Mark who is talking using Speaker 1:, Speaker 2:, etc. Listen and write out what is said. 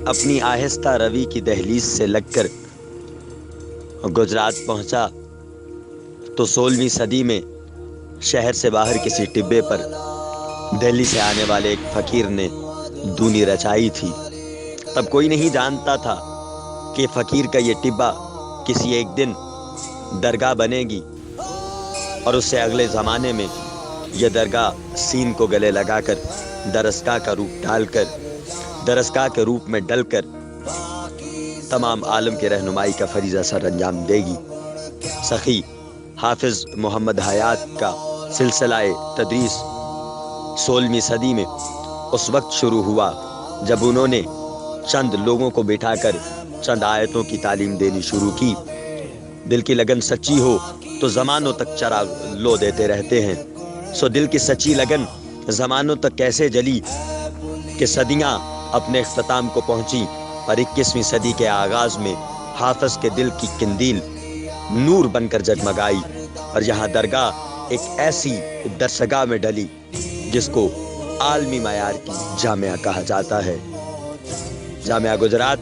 Speaker 1: اپنی آہستہ روی کی دہلیز سے لگ کر گجرات پہنچا تو 16ویں صدی میں شہر سے باہر کسی ٹبے پر دہلی سے آنے والے ایک فقیر نے دونی رچائی تھی۔ تب کوئی نہیں جانتا تھا کہ فقیر کا یہ ٹبا کسی ایک دن درگاہ بنے گی اور اس سے اگلے زمانے میں یہ درگاہ سین کو گلے لگا کر درسگاہ کا روپ ڈال کر درسگاہ کے روپ میں ڈل کر تمام عالم کی رہنمائی کا فریضہ سر انجام دے گی۔ سخی حافظ محمد حیات کا سلسلہ تدریس 16ویں صدی میں اس وقت شروع ہوا جب انہوں نے چند لوگوں کو بٹھا کر چند آیتوں کی تعلیم دینی شروع کی۔ دل کی لگن سچی ہو تو زمانوں تک چراغ لو دیتے رہتے ہیں، سو دل کی سچی لگن زمانوں تک کیسے جلی کہ صدیاں اپنے اختتام کو پہنچی، اور 21ویں صدی کے آغاز میں حافظ کے دل کی قندیل نور بن کر جگمگائی، اور یہاں درگاہ ایک ایسی درسگاہ میں ڈلی جس کو عالمی معیار کی جامعہ کہا جاتا ہے۔ جامعہ گجرات